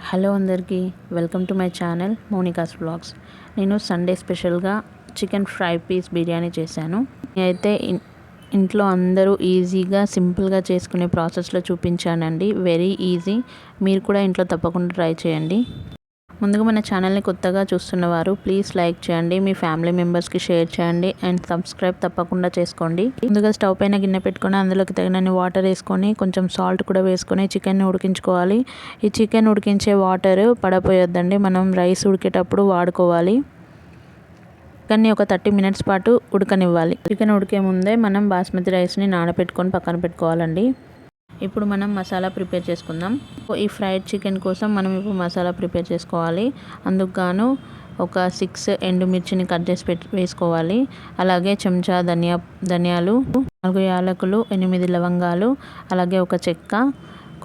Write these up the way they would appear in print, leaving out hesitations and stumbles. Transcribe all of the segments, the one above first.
Hello అందరికీ, welcome to my channel Monica's vlogs. నేను Sunday స్పెషల్గా చికెన్ ఫ్రై పీస్ బిర్యానీ చేశాను. అయితే ఇంట్లో అందరూ ఈజీగా సింపుల్గా చేసుకునే ప్రాసెస్లో చూపించానండి. Very easy. మీరు కూడా ఇంట్లో తప్పకుండా ట్రై చేయండి. ముందుగా మన ఛానల్ని కొత్తగా చూస్తున్నవారు ప్లీజ్ లైక్ చేయండి, మీ ఫ్యామిలీ మెంబర్స్కి షేర్ చేయండి అండ్ సబ్స్క్రైబ్ తప్పకుండా చేసుకోండి. ముందుగా స్టవ్ పైన గిన్నె పెట్టుకొని అందులోకి తగినన్ని వాటర్ వేసుకొని కొంచెం సాల్ట్ కూడా వేసుకొని చికెన్ని ఉడికించుకోవాలి. ఈ చికెన్ ఉడికించే వాటర్ పడపోయొద్దండి, మనం రైస్ ఉడికేటప్పుడు వాడుకోవాలి. చికెన్ని ఒక 30 మినిట్స్ పాటు ఉడకనివ్వాలి. చికెన్ ఉడికే ముందే మనం బాస్మతి రైస్ని నానబెట్టుకొని పక్కన పెట్టుకోవాలండి. ఇప్పుడు మనం మసాలా ప్రిపేర్ చేసుకుందాం. ఈ ఫ్రైడ్ చికెన్ కోసం మనం ఇప్పుడు మసాలా ప్రిపేర్ చేసుకోవాలి. అందుకు గాను ఒక 6 ఎండుమిర్చిని కట్ చేసి వేసుకోవాలి. అలాగే చెంచా ధనియాలు, 4 యాలకులు, 8 లవంగాలు, అలాగే ఒక చెక్క,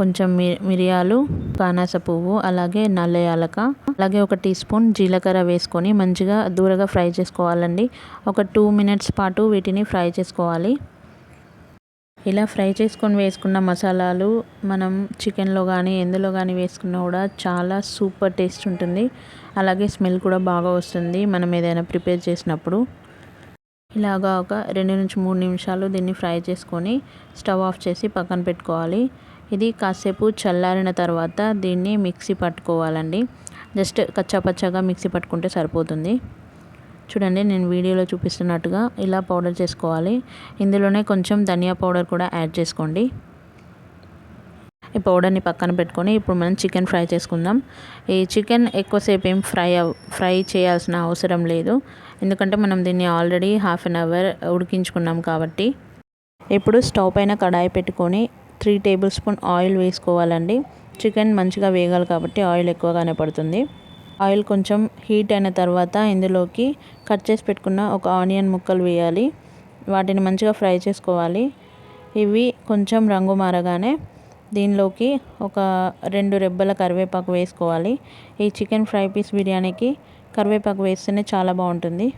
కొంచెం మిరియాలు, కానాస పువ్వు, అలాగే నల్ల యాలక, అలాగే ఒక టీ స్పూన్ జీలకర్ర వేసుకొని మంచిగా దూరగా ఫ్రై చేసుకోవాలండి. ఒక 2 మినిట్స్ పాటు వీటిని ఫ్రై చేసుకోవాలి. ఇలా ఫ్రై చేసుకొని వేసుకున్న మసాలాలు మనం చికెన్లో కానీ ఎందులో కానీ వేసుకున్నా కూడా చాలా సూపర్ టేస్ట్ ఉంటుంది. అలాగే స్మెల్ కూడా బాగా వస్తుంది మనం ఏదైనా ప్రిపేర్ చేసినప్పుడు. ఇలాగా ఒక 2 నుంచి 3 నిమిషాలు దీన్ని ఫ్రై చేసుకొని స్టవ్ ఆఫ్ చేసి పక్కన పెట్టుకోవాలి. ఇది కాసేపు చల్లారిన తర్వాత దీన్ని మిక్సీ పట్టుకోవాలండి. జస్ట్ కచ్చాపచ్చాగా మిక్సీ పట్టుకుంటే సరిపోతుంది. చూడండి, నేను వీడియోలో చూపిస్తున్నట్టుగా ఇలా పౌడర్ చేసుకోవాలి. ఇందులోనే కొంచెం ధనియా పౌడర్ కూడా యాడ్ చేసుకోండి. ఈ పౌడర్ని పక్కన పెట్టుకొని ఇప్పుడు మనం చికెన్ ఫ్రై చేసుకుందాం. ఈ చికెన్ ఎక్కువసేపు ఏం ఫ్రై చేయాల్సిన అవసరం లేదు, ఎందుకంటే మనం దీన్ని ఆల్రెడీ హాఫ్ అన్ అవర్ ఉడికించుకున్నాం కాబట్టి. ఇప్పుడు స్టవ్ పైన కడాయి పెట్టుకొని 3 టేబుల్ స్పూన్ ఆయిల్ వేసుకోవాలండి. చికెన్ మంచిగా వేగాలి కాబట్టి ఆయిల్ ఎక్కువగానే పడుతుంది. ఆయిల్ కొంచెం హీట్ అయిన తర్వాత ఇందులోకి కట్ చేసి పెట్టుకున్న ఒక ఆనియన్ ముక్కలు వేయాలి. వాటిని మంచిగా ఫ్రై చేసుకోవాలి. ఇవి కొంచెం రంగు మారగానే దీనిలోకి ఒక 2 రెబ్బల కరివేపాకు వేసుకోవాలి. ఈ చికెన్ ఫ్రై పీస్ బిర్యానీకి కరివేపాకు వేస్తేనే చాలా బాగుంటుంది.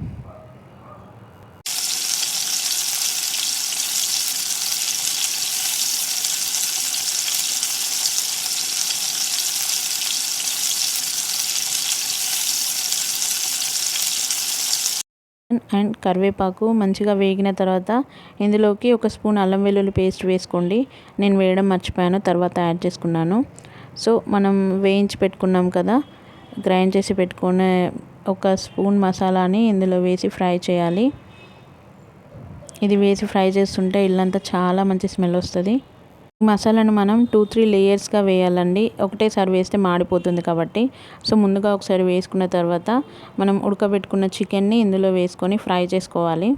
అండ్ కరివేపాకు మంచిగా వేగిన తర్వాత ఇందులోకి ఒక స్పూన్ అల్లం వెల్లుల్లి పేస్ట్ వేసుకోండి. నేను వేయడం మర్చిపోయాను, తర్వాత యాడ్ చేసుకున్నాను. సో మనం వేయించి పెట్టుకున్నాం కదా, గ్రైండ్ చేసి పెట్టుకునే ఒక స్పూన్ మసాలాని ఇందులో వేసి ఫ్రై చేయాలి. ఇది వేసి ఫ్రై చేస్తుంటే ఇల్లంతా చాలా మంచి స్మెల్ వస్తుంది. ఈ మసాలాను మనం 2-3 లేయర్స్గా వేయాలండి, ఒకటేసారి వేస్తే మాడిపోతుంది కాబట్టి. సో ముందుగా ఒకసారి వేసుకున్న తర్వాత మనం ఉడకబెట్టుకున్న చికెన్ని ఇందులో వేసుకొని ఫ్రై చేసుకోవాలి.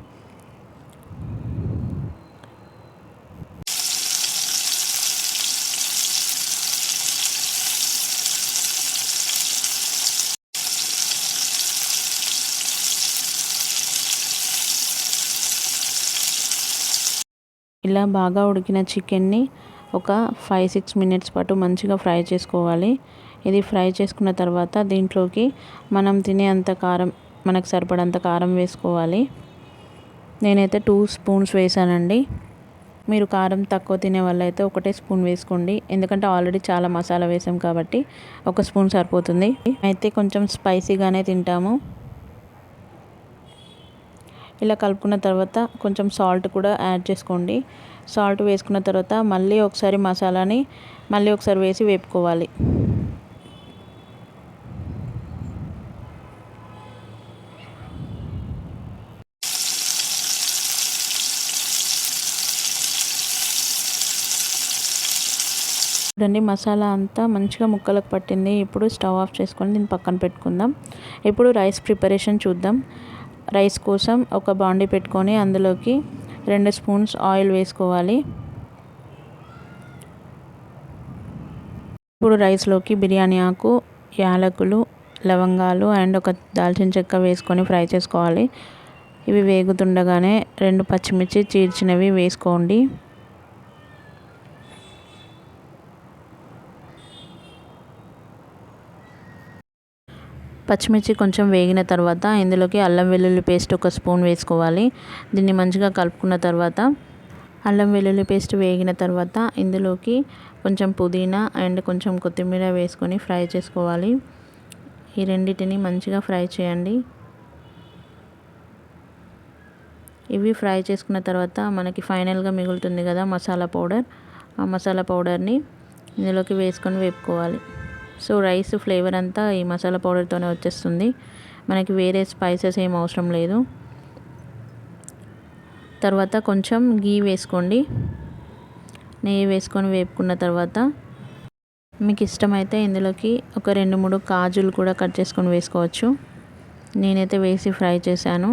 ఇలా బాగా ఉడికిన చికెన్ని ఒక 5-6 మినిట్స్ పాటు మంచిగా ఫ్రై చేసుకోవాలి. ఇది ఫ్రై చేసుకున్న తర్వాత దీంట్లోకి మనం తినే అంత కారం, మనకు సరిపడంత కారం వేసుకోవాలి. నేనైతే 2 స్పూన్స్ వేసానండి. మీరు కారం తక్కువ తినే వాళ్ళైతే 1 స్పూన్ వేసుకోండి, ఎందుకంటే ఆల్రెడీ చాలా మసాలా వేసాం కాబట్టి 1 స్పూన్ సరిపోతుంది. అయితే కొంచెం స్పైసీగానే తింటాము. ఇలా కలుపుకున్న తర్వాత కొంచెం సాల్ట్ కూడా యాడ్ చేసుకోండి. సాల్ట్ వేసుకున్న తర్వాత మళ్ళీ ఒకసారి మసాలాని వేసి వేపుకోవాలి. చూడండి, మసాలా అంతా మంచిగా ముక్కలకు పట్టింది. ఇప్పుడు స్టవ్ ఆఫ్ చేసుకొని దీన్ని పక్కన పెట్టుకుందాం. ఇప్పుడు రైస్ ప్రిపరేషన్ చూద్దాం. రైస్ కోసం ఒక బాండీ పెట్టుకొని అందులోకి 2 స్పూన్స్ ఆయిల్ వేసుకోవాలి. ఇప్పుడు రైస్లోకి బిర్యానీ ఆకు, యాలకులు, లవంగాలు అండ్ ఒక దాల్చిన చెక్క వేసుకొని ఫ్రై చేసుకోవాలి. ఇవి వేగుతుండగానే 2 పచ్చిమిర్చి చీల్చినవి వేసుకోండి. పచ్చిమిర్చి కొంచెం వేగిన తర్వాత ఇందులోకి అల్లం వెల్లుల్లి పేస్ట్ ఒక స్పూన్ వేసుకోవాలి. దీన్ని మంచిగా కలుపుకున్న తర్వాత అల్లం వెల్లుల్లి పేస్ట్ వేగిన తర్వాత ఇందులోకి కొంచెం పుదీనా అండ్ కొంచెం కొత్తిమీర వేసుకొని ఫ్రై చేసుకోవాలి. ఈ రెండింటిని మంచిగా ఫ్రై చేయండి. ఇవి ఫ్రై చేసుకున్న తర్వాత మనకి ఫైనల్గా మిగులుతుంది కదా మసాలా పౌడర్, ఆ మసాలా పౌడర్ని ఇందులోకి వేసుకొని వేపుకోవాలి. సో రైస్ ఫ్లేవర్ అంతా ఈ మసాలా పౌడర్తోనే వచ్చేస్తుంది, మనకి వేరే స్పైసెస్ ఏం అవసరం లేదు. తర్వాత కొంచెం గీ వేసుకోండి. నెయ్యి వేసుకొని వేపుకున్న తర్వాత మీకు ఇష్టమైతే ఇందులోకి ఒక 2-3 కాజులు కూడా కట్ చేసుకొని వేసుకోవచ్చు. నేనైతే వేసి ఫ్రై చేశాను.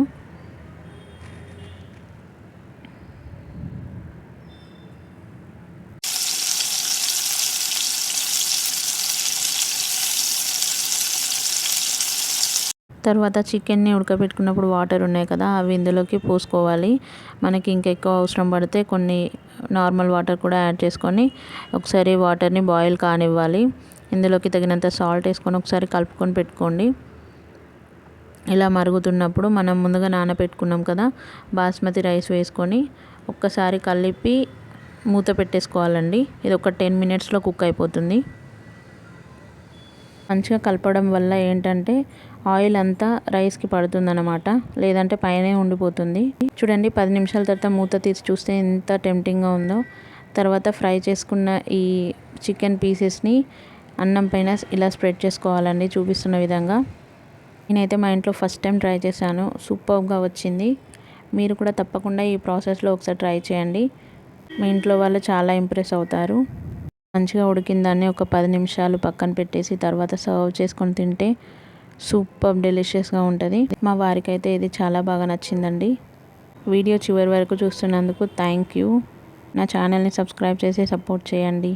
తర్వాత చికెన్ని ఉడకబెట్టుకున్నప్పుడు వాటర్ ఉన్నాయి కదా, అవి ఇందులోకి పోసుకోవాలి. మనకి ఇంకెక్కువ అవసరం పడితే కొన్ని నార్మల్ వాటర్ కూడా యాడ్ చేసుకొని ఒకసారి వాటర్ని బాయిల్ కానివ్వాలి. ఇందులోకి తగినంత సాల్ట్ వేసుకొని ఒకసారి కలుపుకొని పెట్టుకోండి. ఇలా మరుగుతున్నప్పుడు మనం ముందుగా నానబెట్టుకున్నాం కదా బాస్మతి రైస్ వేసుకొని ఒక్కసారి కలిపి మూత పెట్టేసుకోవాలండి. ఇది ఒక 10 మినిట్స్లో కుక్ అయిపోతుంది. మంచిగా కలపడం వల్ల ఏంటంటే ఆయిల్ అంతా రైస్కి పడుతుందన్నమాట, లేదంటే పైనే ఉండిపోతుంది. చూడండి 10 నిమిషాల తర్వాత మూత తీసి చూస్తే ఎంత టెంప్టింగ్గా ఉందో. తర్వాత ఫ్రై చేసుకున్న ఈ చికెన్ పీసెస్ని అన్నం పైన ఇలా స్ప్రెడ్ చేసుకోవాలండి చూపిస్తున్న విధంగా. నేనైతే మా ఇంట్లో ఫస్ట్ టైం ట్రై చేశాను, సూపర్గా వచ్చింది. మీరు కూడా తప్పకుండా ఈ ప్రాసెస్లో ఒకసారి ట్రై చేయండి, మీ ఇంట్లో వాళ్ళు చాలా ఇంప్రెస్ అవుతారు. మంచిగా ఉడికిన దాన్ని ఒక 10 నిమిషాలు పక్కన పెట్టేసి తర్వాత సర్వ్ చేసుకొని తింటే సూపర్ డెలిషియస్గా ఉంటుంది. మా వారికి అయితే ఇది చాలా బాగా నచ్చిందండి. వీడియో చివరి వరకు చూస్తున్నందుకు థ్యాంక్ యూ. నా ఛానల్ని సబ్స్క్రైబ్ చేసి సపోర్ట్ చేయండి.